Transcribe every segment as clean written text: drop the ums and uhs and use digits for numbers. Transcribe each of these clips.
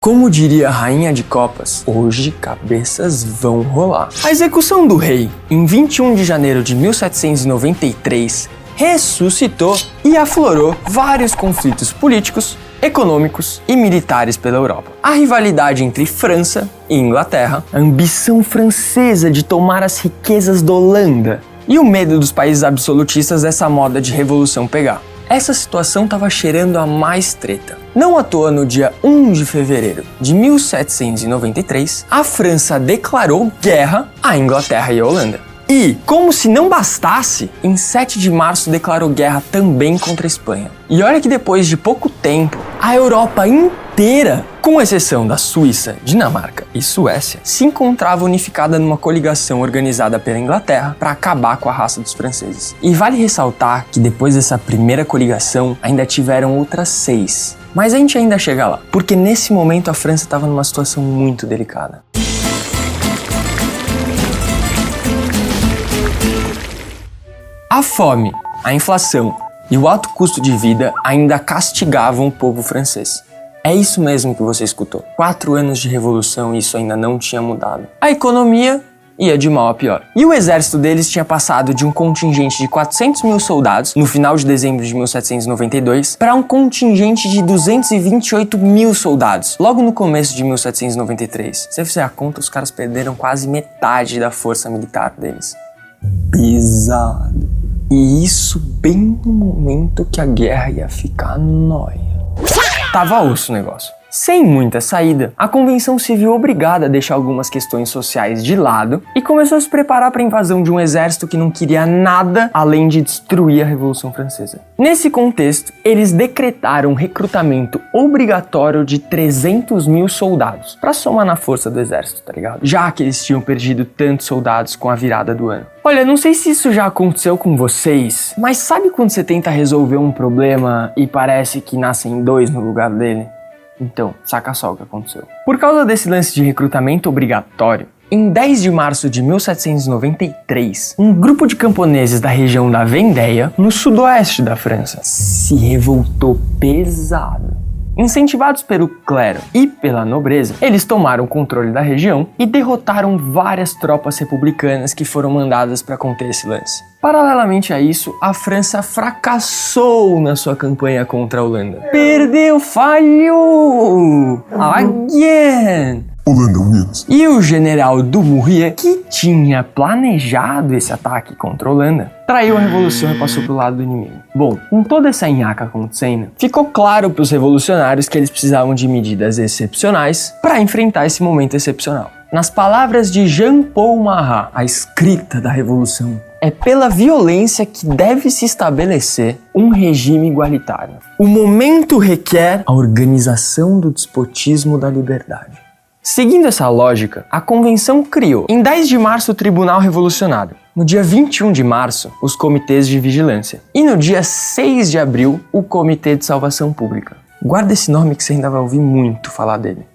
Como diria a Rainha de Copas, hoje cabeças vão rolar. A execução do rei, em 21 de janeiro de 1793, ressuscitou e aflorou vários conflitos políticos, econômicos e militares pela Europa. A rivalidade entre França e Inglaterra, a ambição francesa de tomar as riquezas da Holanda e o medo dos países absolutistas dessa moda de revolução pegar. Essa situação estava cheirando a mais treta. Não à toa, no dia 1 de fevereiro de 1793, a França declarou guerra à Inglaterra e à Holanda. E, como se não bastasse, em 7 de março declarou guerra também contra a Espanha. E olha que depois de pouco tempo, a Europa inteira, com exceção da Suíça, Dinamarca e Suécia, se encontrava unificada numa coligação organizada pela Inglaterra para acabar com a raça dos franceses. E vale ressaltar que depois dessa primeira coligação, ainda tiveram outras 6. Mas a gente ainda chega lá, porque nesse momento a França estava numa situação muito delicada. A fome, a inflação e o alto custo de vida ainda castigavam o povo francês. É isso mesmo que você escutou. 4 anos de revolução e isso ainda não tinha mudado. A economia ia de mal a pior. E o exército deles tinha passado de um contingente de 400 mil soldados no final de dezembro de 1792 para um contingente de 228 mil soldados logo no começo de 1793. Se você fizer a conta, os caras perderam quase metade da força militar deles. Pesado. E isso bem no momento que a guerra ia ficar nóia. Tava osso o negócio. Sem muita saída, a Convenção se viu obrigada a deixar algumas questões sociais de lado e começou a se preparar para a invasão de um exército que não queria nada além de destruir a Revolução Francesa. Nesse contexto, eles decretaram um recrutamento obrigatório de 300 mil soldados para somar na força do exército, tá ligado? Já que eles tinham perdido tantos soldados com a virada do ano. Olha, não sei se isso já aconteceu com vocês, mas sabe quando você tenta resolver um problema e parece que nascem 2 no lugar dele? Então, saca só o que aconteceu. Por causa desse lance de recrutamento obrigatório, em 10 de março de 1793, um grupo de camponeses da região da Vendéia, no sudoeste da França, se revoltou pesado. Incentivados pelo clero e pela nobreza, eles tomaram o controle da região e derrotaram várias tropas republicanas que foram mandadas para conter esse lance. Paralelamente a isso, a França fracassou na sua campanha contra a Holanda. Perdeu, falhou! Again! Holanda wins. E o general Dumouriez, que tinha planejado esse ataque contra a Holanda, traiu a revolução e passou pro lado do inimigo. Bom, com toda essa nhaca acontecendo, ficou claro para os revolucionários que eles precisavam de medidas excepcionais para enfrentar esse momento excepcional. Nas palavras de Jean-Paul Marat, a escrita da revolução, é pela violência que deve se estabelecer um regime igualitário. O momento requer a organização do despotismo da liberdade. Seguindo essa lógica, a Convenção criou, em 10 de março, o Tribunal Revolucionário. No dia 21 de março, os Comitês de Vigilância. E no dia 6 de abril, o Comitê de Salvação Pública. Guarda esse nome que você ainda vai ouvir muito falar dele.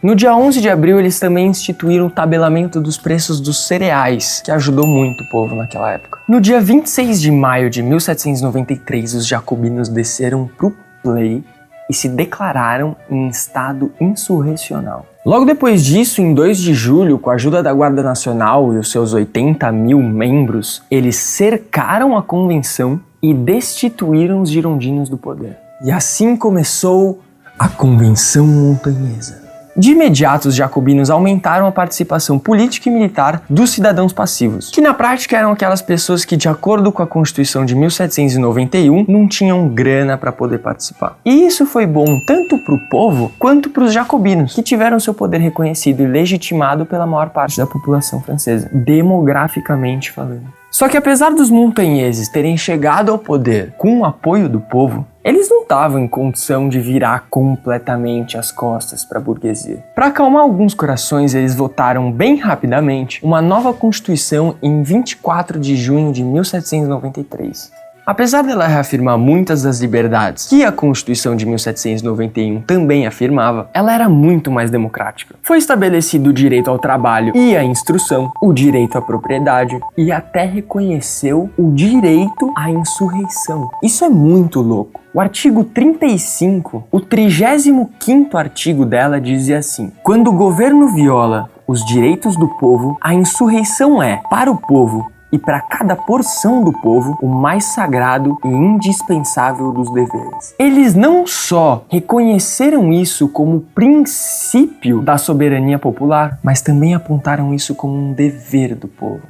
No dia 11 de abril, eles também instituíram o tabelamento dos preços dos cereais, que ajudou muito o povo naquela época. No dia 26 de maio de 1793, os jacobinos desceram pro play e se declararam em estado insurrecional. Logo depois disso, em 2 de julho, com a ajuda da Guarda Nacional e os seus 80 mil membros, eles cercaram a convenção e destituíram os girondinos do poder. E assim começou a Convenção Montanhesa. De imediato, os jacobinos aumentaram a participação política e militar dos cidadãos passivos, que na prática eram aquelas pessoas que, de acordo com a Constituição de 1791, não tinham grana para poder participar. E isso foi bom tanto para o povo quanto para os jacobinos, que tiveram seu poder reconhecido e legitimado pela maior parte da população francesa, demograficamente falando. Só que apesar dos montanheses terem chegado ao poder com o apoio do povo, eles não estavam em condição de virar completamente as costas para a burguesia. Para acalmar alguns corações, eles votaram bem rapidamente uma nova Constituição em 24 de junho de 1793. Apesar dela reafirmar muitas das liberdades que a Constituição de 1791 também afirmava, ela era muito mais democrática. Foi estabelecido o direito ao trabalho e à instrução, o direito à propriedade e até reconheceu o direito à insurreição. Isso é muito louco. O artigo 35, o 35º artigo dela dizia assim: quando o governo viola os direitos do povo, a insurreição é, para o povo e para cada porção do povo, o mais sagrado e indispensável dos deveres. Eles não só reconheceram isso como princípio da soberania popular, mas também apontaram isso como um dever do povo.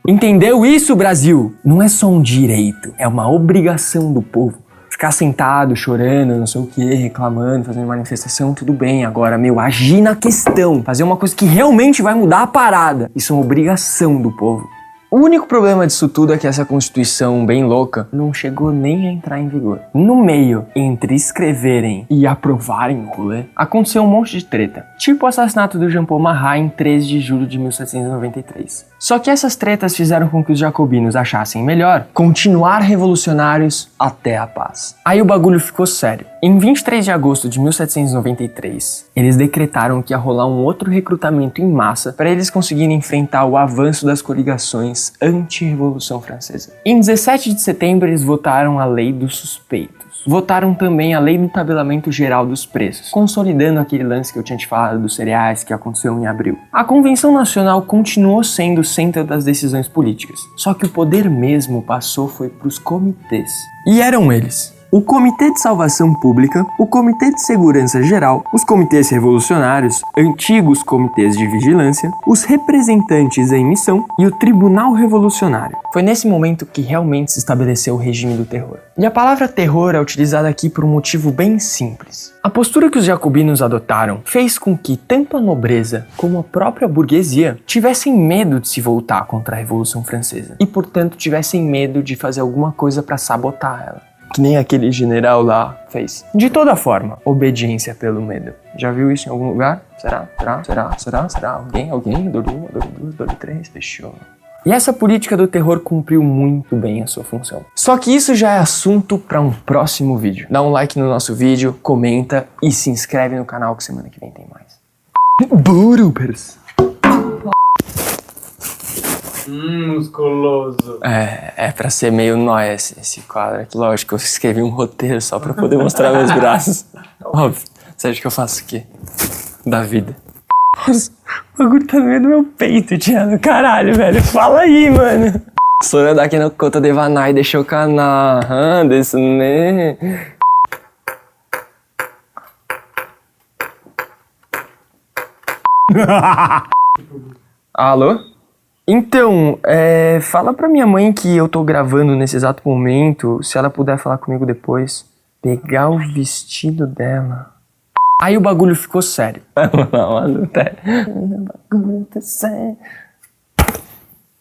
Entendeu isso, Brasil? Não é só um direito, é uma obrigação do povo. Ficar sentado, chorando, não sei o que, reclamando, fazendo manifestação, tudo bem. Agora, agir na questão, fazer uma coisa que realmente vai mudar a parada. Isso é uma obrigação do povo. O único problema disso tudo é que essa Constituição bem louca não chegou nem a entrar em vigor. No meio, entre escreverem e aprovarem o rolê, aconteceu um monte de treta. Tipo o assassinato do Jean Paul Marat em 13 de julho de 1793. Só que essas tretas fizeram com que os jacobinos achassem melhor continuar revolucionários até a paz. Aí o bagulho ficou sério. Em 23 de agosto de 1793, eles decretaram que ia rolar um outro recrutamento em massa para eles conseguirem enfrentar o avanço das coligações anti-revolução francesa. Em 17 de setembro, eles votaram a Lei dos Suspeitos. Votaram também a Lei do Tabelamento Geral dos Preços, consolidando aquele lance que eu tinha te falado dos cereais que aconteceu em abril. A Convenção Nacional continuou sendo o centro das decisões políticas, só que o poder mesmo passou foi para os comitês. E eram eles: o Comitê de Salvação Pública, o Comitê de Segurança Geral, os comitês revolucionários, antigos comitês de vigilância, os representantes em missão e o Tribunal Revolucionário. Foi nesse momento que realmente se estabeleceu o regime do terror. E a palavra terror é utilizada aqui por um motivo bem simples. A postura que os jacobinos adotaram fez com que tanto a nobreza como a própria burguesia tivessem medo de se voltar contra a Revolução Francesa e, portanto, tivessem medo de fazer alguma coisa para sabotar ela. Que nem aquele general lá fez. De toda forma, obediência pelo medo. Já viu isso em algum lugar? Será? Alguém? Dole 1, Dole 2, Dole 3, fechou. E essa política do terror cumpriu muito bem a sua função. Só que isso já é assunto para um próximo vídeo. Dá um like no nosso vídeo, comenta e se inscreve no canal que semana que vem tem mais. Burupers. Musculoso. É pra ser meio nóia esse quadro aqui. Lógico, eu escrevi um roteiro só pra poder mostrar meus braços. Óbvio. Você acha que eu faço o quê? Da vida. Nossa, o bagulho tá no meio do meu peito, Tiago. Caralho, velho. Fala aí, mano. Sora daqui no conta de Vanai deixou o canal. Desse né. Alô? Então, fala pra minha mãe que eu tô gravando nesse exato momento, se ela puder falar comigo depois. Pegar o vestido dela. Aí o bagulho ficou sério. O bagulho tá sério.